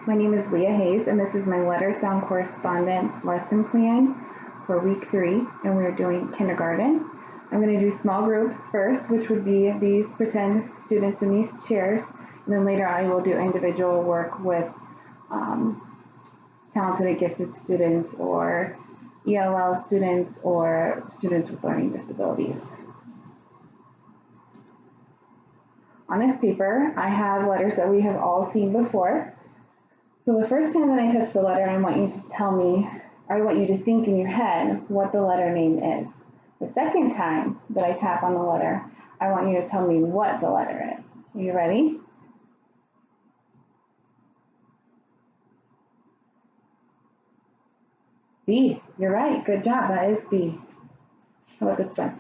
my name is Leah Hayes, and this is my letter sound correspondence lesson plan for week 3, and we're doing kindergarten. I'm going to do small groups first, which would be these pretend students in these chairs, and then later I will do individual work with talented and gifted students or ELL students or students with learning disabilities. On this paper, I have letters that we have all seen before. So the first time that I touch the letter, I want you to tell me, or I want you to think in your head what the letter name is. The second time that I tap on the letter, I want you to tell me what the letter is. Are you ready? B. You're right. Good job. That is B. How about this one?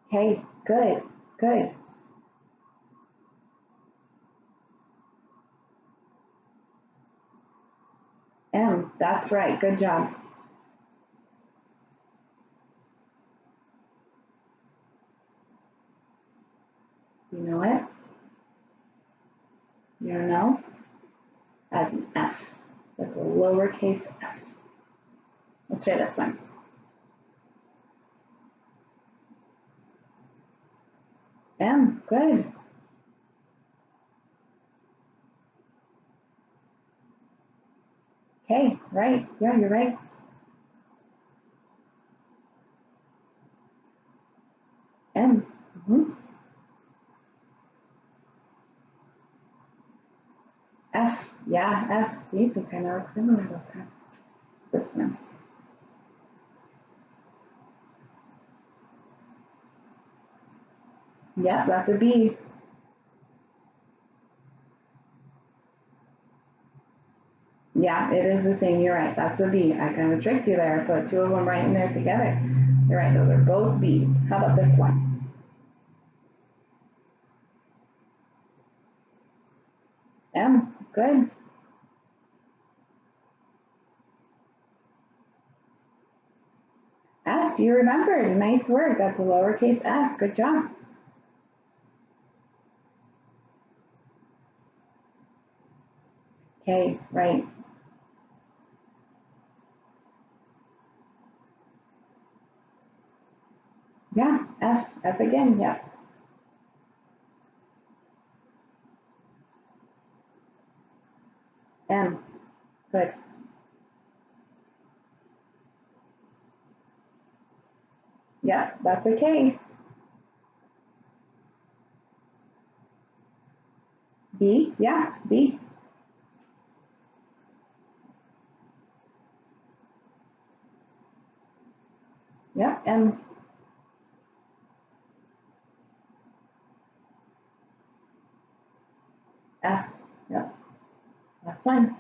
Okay, good, good. M, that's right, good job. Do you know it? You don't know? That's an F. That's a lowercase f. Let's try this one. M, good. Okay, right. Yeah, you're right. M. F. Yeah, F. See, they kind of look similar, those F's. This one. Yeah, that's a B. Yeah, it is the same. You're right. That's a B. I kind of tricked you there. I put two of them right in there together. You're right. Those are both B's. How about this one? M. Good. F. You remembered. Nice work. That's a lowercase f. Good job. Okay, right. Yeah, F. F again. Yeah. M. Good. Yeah, that's okay. B. Yeah, B. Yeah, M. F. Yep. Last one.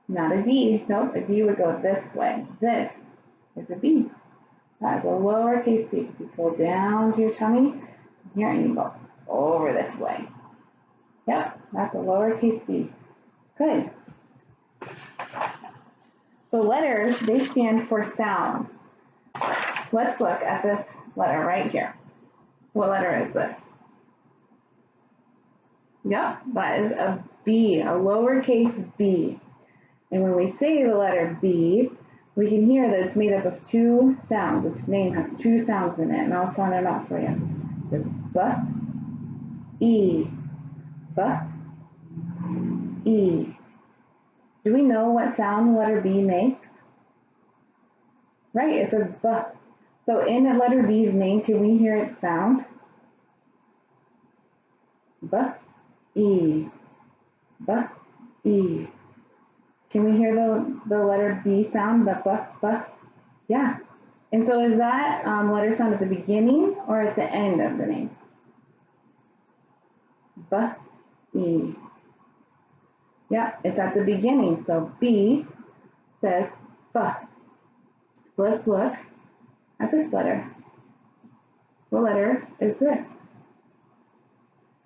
Not a D. Nope, a D would go this way. This is a B. That is a lowercase b. So you pull down to your tummy here and you go over this way. Yep, that's a lowercase b. Good. So letters, they stand for sounds. Let's look at this letter right here. What letter is this? Yep, that is a B, a lowercase b. And when we say the letter B, we can hear that it's made up of two sounds. Its name has two sounds in it, and I'll sound it out for you. It says B, E, B, E. Do we know what sound the letter B makes? Right, it says B. So in the letter B's name, can we hear its sound? B, E, B, E. Can we hear the letter B sound, the B? Yeah. And so is that letter sound at the beginning or at the end of the name? B, E. Yeah, it's at the beginning. So B says B. So let's look at this letter. What letter is this?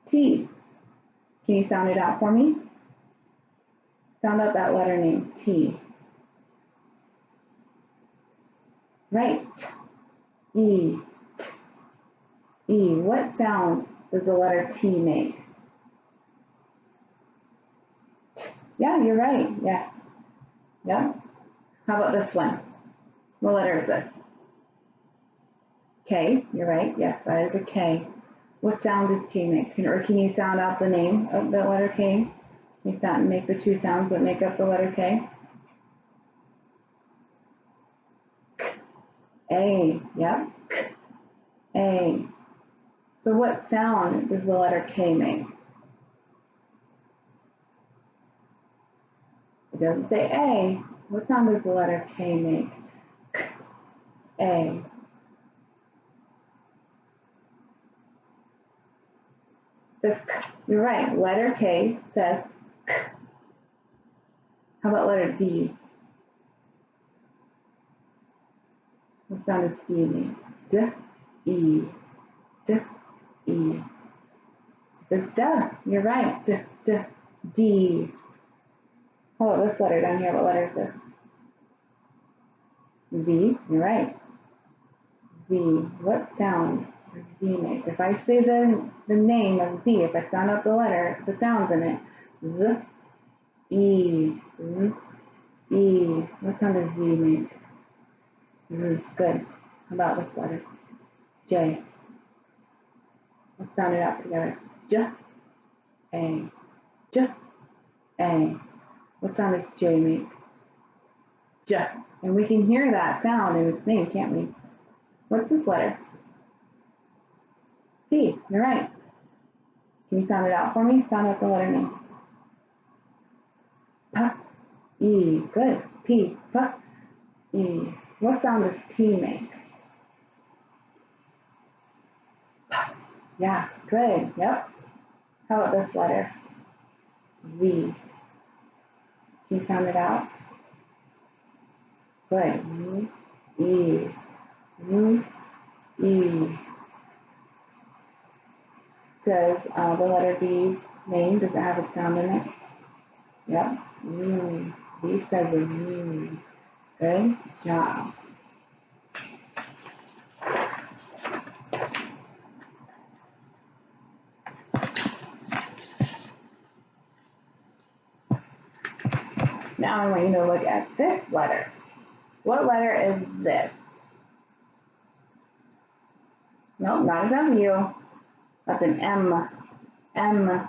T. Can you sound it out for me? Sound out that letter name, T. Right. E. T. E. What sound does the letter T make? Yeah, you're right. Yes. Yep. How about this one? What letter is this? K. You're right. Yes, that is a K. What sound does K make? Can you sound out the name of the letter K? Can you make the two sounds that make up the letter K? K. A. Yep. K. A. So what sound does the letter K make? It doesn't say A. What sound does the letter K make? K. A. It says K. You're right. Letter K says K. How about letter D? What sound does D make? D. E. D. E. It says duh. You're right. D. D. D. How about this letter down here? What letter is this? Z. You're right. Z. What sound does Z make? If I say the name of Z, if I sound out the letter, the sounds in it, Z, E, Z, E. What sound does Z make? Z. Good. How about this letter? J. Let's sound it out together. J, A, J, A. What sound does J make? J. And we can hear that sound in its name, can't we? What's this letter? P. You're right. Can you sound it out for me? Sound out the letter name. P. E. Good. P. P. E. What sound does P make? P. Yeah. Good. Yep. How about this letter? V. Can you sound it out? Good. V. E. V. E. Does the letter V's name, does it have a sound in it? Yep. V. V says a V. Good job. Now I want you to look at this letter. What letter is this? Nope, not a W. That's an M. M.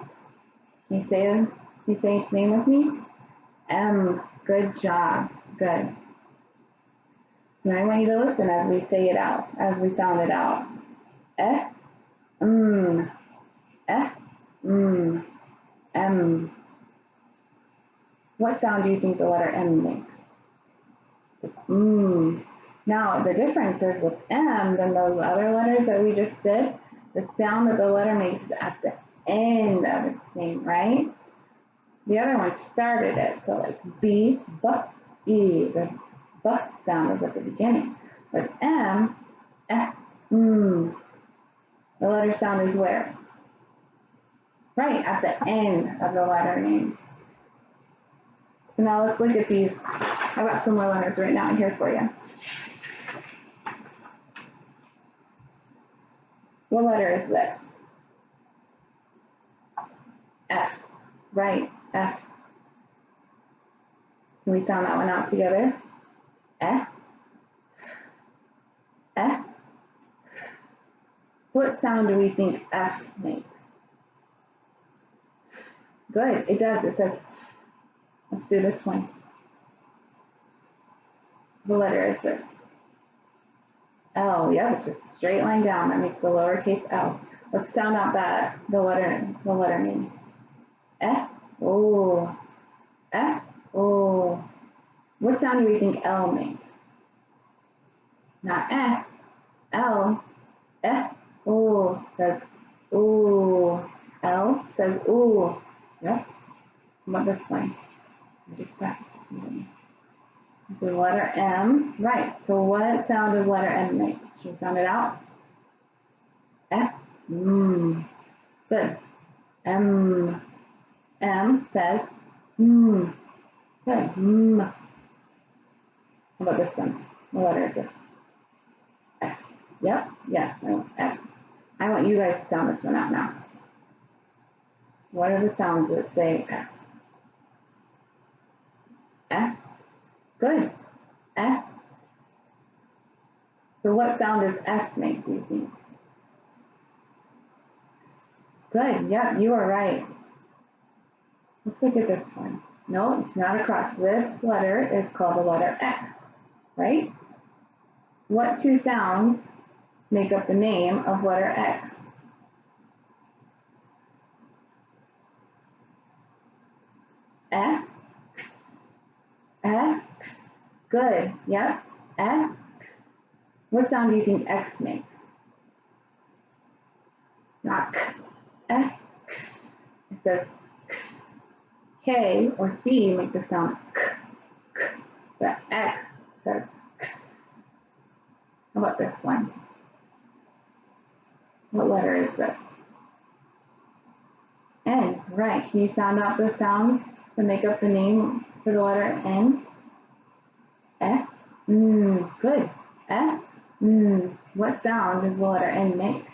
Can you say its name with me? M. Good job. Good. So now I want you to listen as we say it out, as we sound it out. Eh, eh, M. What sound do you think the letter M makes? Now the difference is with M than those other letters that we just did, the sound that the letter makes is at the end of its name, right? The other one started it, so like B, B, E, the B sound is at the beginning. With M, the letter sound is where? Right, at the end of the letter name. So now let's look at these. I've got some more letters right now here for you. What letter is this? F. Right, F. Can we sound that one out together? F. F. So what sound do we think F makes? Good, it does. It says, let's do this one. What letter is this? L. Yep, it's just a straight line down. That makes the lowercase L. Let's sound out the letter name. F. O. F. O. What sound do we think L makes? Not F. L. F. O says ooh. L says ooh. Yep. How about this one? I just practiced this one. It's the letter M. Right. So what sound does letter M make? Should we sound it out? F. Good. M. M says Good. How about this one? What letter is this? S. Yep. Yes. S. I want you guys to sound this one out now. What are the sounds that say S? X. Good. X. So what sound does S make, do you think? Good. Yep, you are right. Let's look at this one. No, it's not across. This letter is called the letter X, right? What two sounds make up the name of letter X? X. X. Good. Yep. X. What sound do you think X makes? Not K. X. It says X. K or C make the sound K. K. But X says X. How about this one? What letter is this? N. Right. Can you sound out the sounds that make up the name for the letter N? F. Good. F. What sound does the letter N make?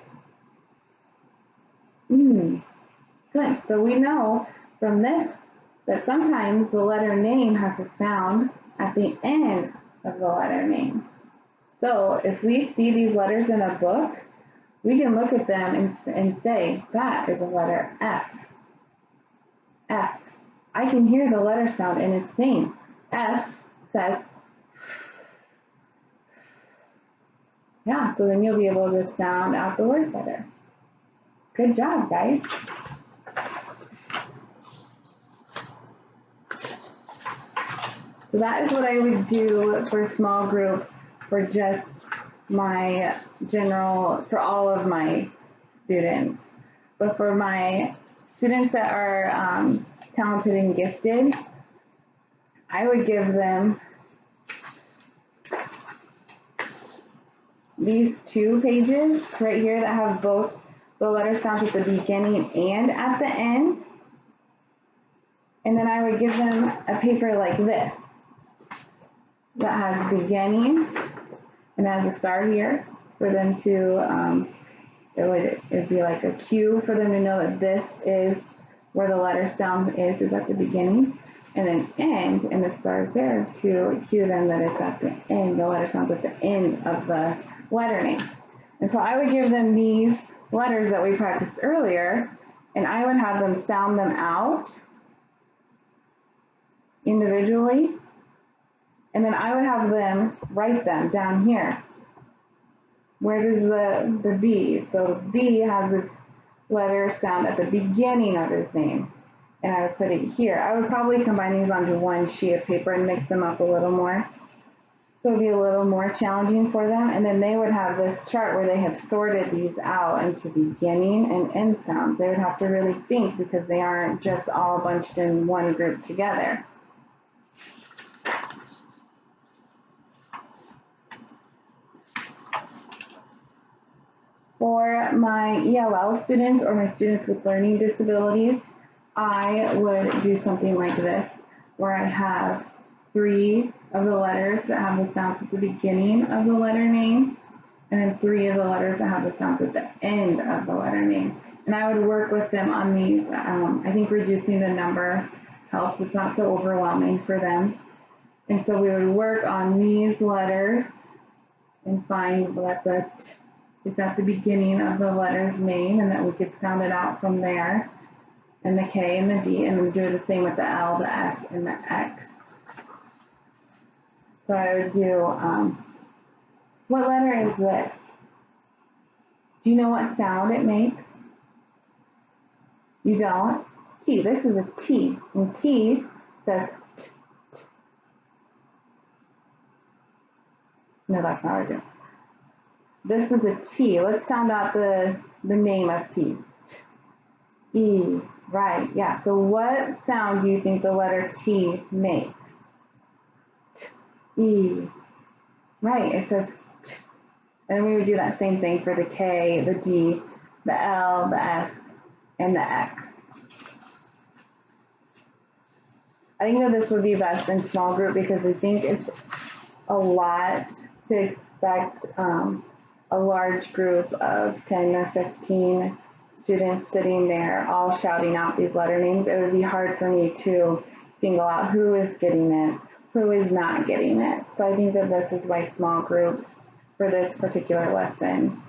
Good. So we know from this that sometimes the letter name has a sound at the end of the letter name. So if we see these letters in a book, we can look at them and say, that is a letter F. F. I can hear the letter sound in its name. F says, yeah, so then you'll be able to sound out the word better. Good job, guys. So that is what I would do for a small group for just my general, for all of my students. But for my students that are talented and gifted, I would give them these 2 pages right here that have both the letter sounds at the beginning and at the end. And then I would give them a paper like this that has beginning and has a star here for them to, it'd be like a cue for them to know that this is where the letter sound is at the beginning, and then end, and the star is there to cue them that it's at the end, the letter sounds at the end of the letter name. And so I would give them these letters that we practiced earlier, and I would have them sound them out individually, and then I would have them write them down here. Where does the B? So B has its letter sound at the beginning of his name, and I would put it here. I would probably combine these onto one sheet of paper and mix them up a little more, so it'd be a little more challenging for them. And then they would have this chart where they have sorted these out into beginning and end sounds. They would have to really think because they aren't just all bunched in one group together. For my ELL students or my students with learning disabilities, I would do something like this, where I have 3 of the letters that have the sounds at the beginning of the letter name, and then 3 of the letters that have the sounds at the end of the letter name. And I would work with them on these. I think reducing the number helps. It's not so overwhelming for them. And so we would work on these letters and find that the T is at the beginning of the letter's name, and that we could sound it out from there, and the K and the D, and then do the same with the L, the S, and the X. So I would do, what letter is this? Do you know what sound it makes? You don't? T. This is a T, and T says T, T. No, that's not what I do. This is a T. Let's sound out the name of T. T. E. Right, yeah. So what sound do you think the letter T makes? T. E. Right, it says T. And then we would do that same thing for the K, the D, the L, the S, and the X. I think that this would be best in small group because I think it's a lot to expect a large group of 10 or 15 students sitting there all shouting out these letter names, it would be hard for me to single out who is getting it, who is not getting it. So I think that this is why small groups for this particular lesson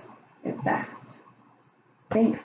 is best. Thanks.